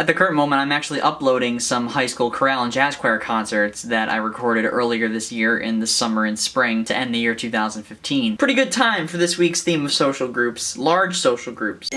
At the current moment, I'm actually uploading some high school chorale and jazz choir concerts that I recorded earlier this year in the summer and spring to end the year 2015. Pretty good time for this week's theme of social groups, large social groups.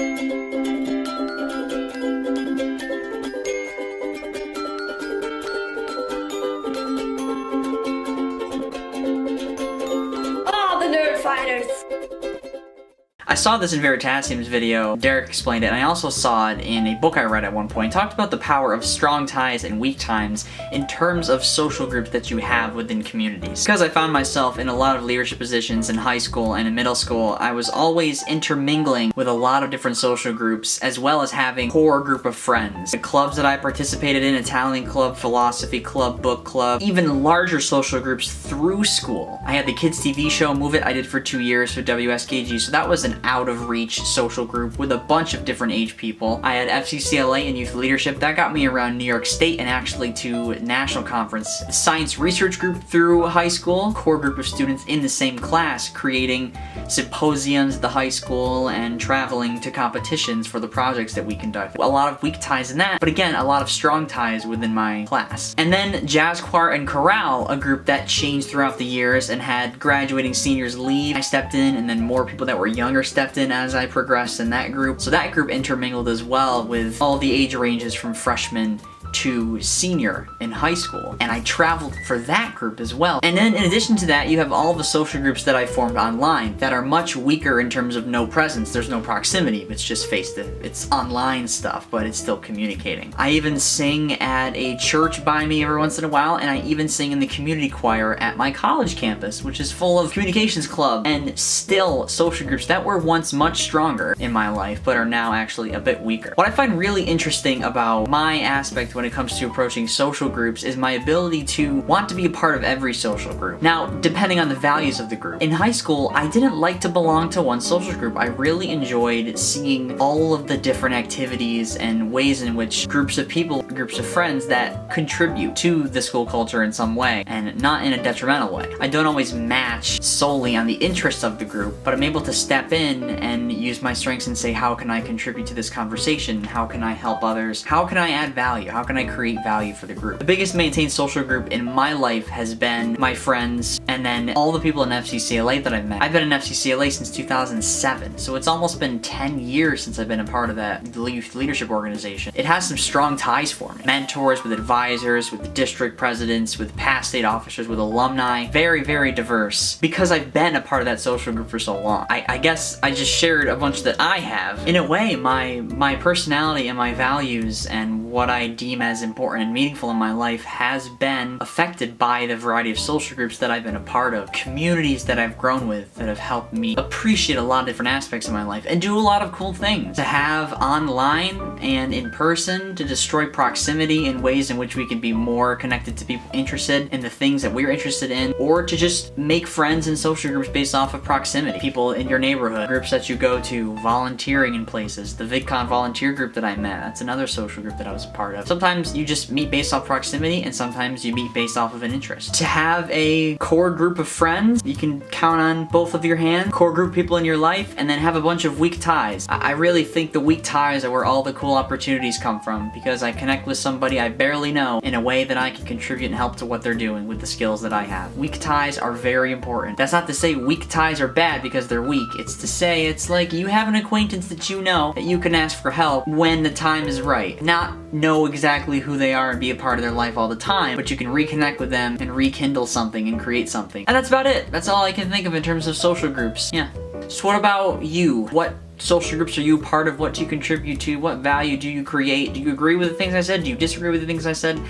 I saw this in Veritasium's video, Derek explained it, and I also saw it in a book I read at one point. It talked about the power of strong ties and weak ties in terms of social groups that you have within communities. Because I found myself in a lot of leadership positions in high school and in middle school, I was always intermingling with a lot of different social groups, as well as having a core group of friends. The clubs that I participated in, Italian club, philosophy club, book club, even larger social groups through school. I had the kids TV show Move It I did for 2 years for WSKG, so that was an out-of-reach social group with a bunch of different age people. I had FCCLA and youth leadership. That got me around New York State and actually to national conference. Science research group through high school, core group of students in the same class, creating symposiums at the high school and traveling to competitions for the projects that we conduct. A lot of weak ties in that, but again, a lot of strong ties within my class. And then jazz choir and chorale, a group that changed throughout the years and had graduating seniors leave. I stepped in, and then more people that were younger stepped in as I progressed in that group. So that group intermingled as well with all the age ranges from freshmen to senior in high school, and I traveled for that group as well. And then in addition to that, you have all the social groups that I formed online that are much weaker in terms of no presence. There's no proximity, it's just it's online stuff, but it's still communicating. I even sing at a church by me every once in a while, and I even sing in the community choir at my college campus, which is full of communications club and still social groups that were once much stronger in my life, but are now actually a bit weaker. What I find really interesting about my aspect when it comes to approaching social groups is my ability to want to be a part of every social group. Now, depending on the values of the group. In high school, I didn't like to belong to one social group. I really enjoyed seeing all of the different activities and ways in which groups of people, groups of friends that contribute to the school culture in some way, and not in a detrimental way. I don't always match solely on the interests of the group, but I'm able to step in and use my strengths and say, how can I contribute to this conversation? How can I help others? How can I add value? How can I create value for the group? The biggest maintained social group in my life has been my friends, and then all the people in FCCLA that I've met. I've been in FCCLA since 2007, so it's almost been 10 years since I've been a part of that youth leadership organization. It has some strong ties for me. Mentors, with advisors, with the district presidents, with past state officers, with alumni. Very, very diverse. Because I've been a part of that social group for so long. I guess I just shared a bunch that I have. In a way, my personality and my values and what I deem as important and meaningful in my life has been affected by the variety of social groups that I've been a part of, communities that I've grown with that have helped me appreciate a lot of different aspects of my life and do a lot of cool things. To have online and in person, to destroy proximity in ways in which we can be more connected to people interested in the things that we're interested in, or to just make friends in social groups based off of proximity. People in your neighborhood, groups that you go to, volunteering in places. The VidCon volunteer group that I met, that's another social group that I was a part of. Sometimes you just meet based off proximity, and sometimes you meet based off of an interest. To have a core group of friends, you can count on both of your hands, core group of people in your life, and then have a bunch of weak ties. I really think the weak ties are where all the cool opportunities come from, because I connect with somebody I barely know in a way that I can contribute and help to what they're doing with the skills that I have. Weak ties are very important. That's not to say weak ties are bad because they're weak. It's to say it's like you have an acquaintance that you know that you can ask for help when the time is right. Not know exactly who they are and be a part of their life all the time, but you can reconnect with them and rekindle something and create something. And that's about it. That's all I can think of in terms of social groups. Yeah. So what about you? What social groups are you part of? What do you contribute to? What value do you create? Do you agree with the things I said? Do you disagree with the things I said?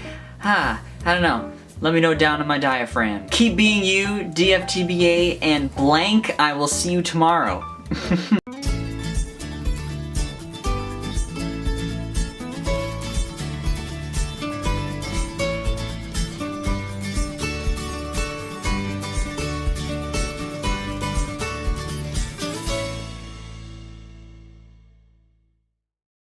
I don't know. Let me know down in my diaphragm. Keep being you, DFTBA, and blank. I will see you tomorrow.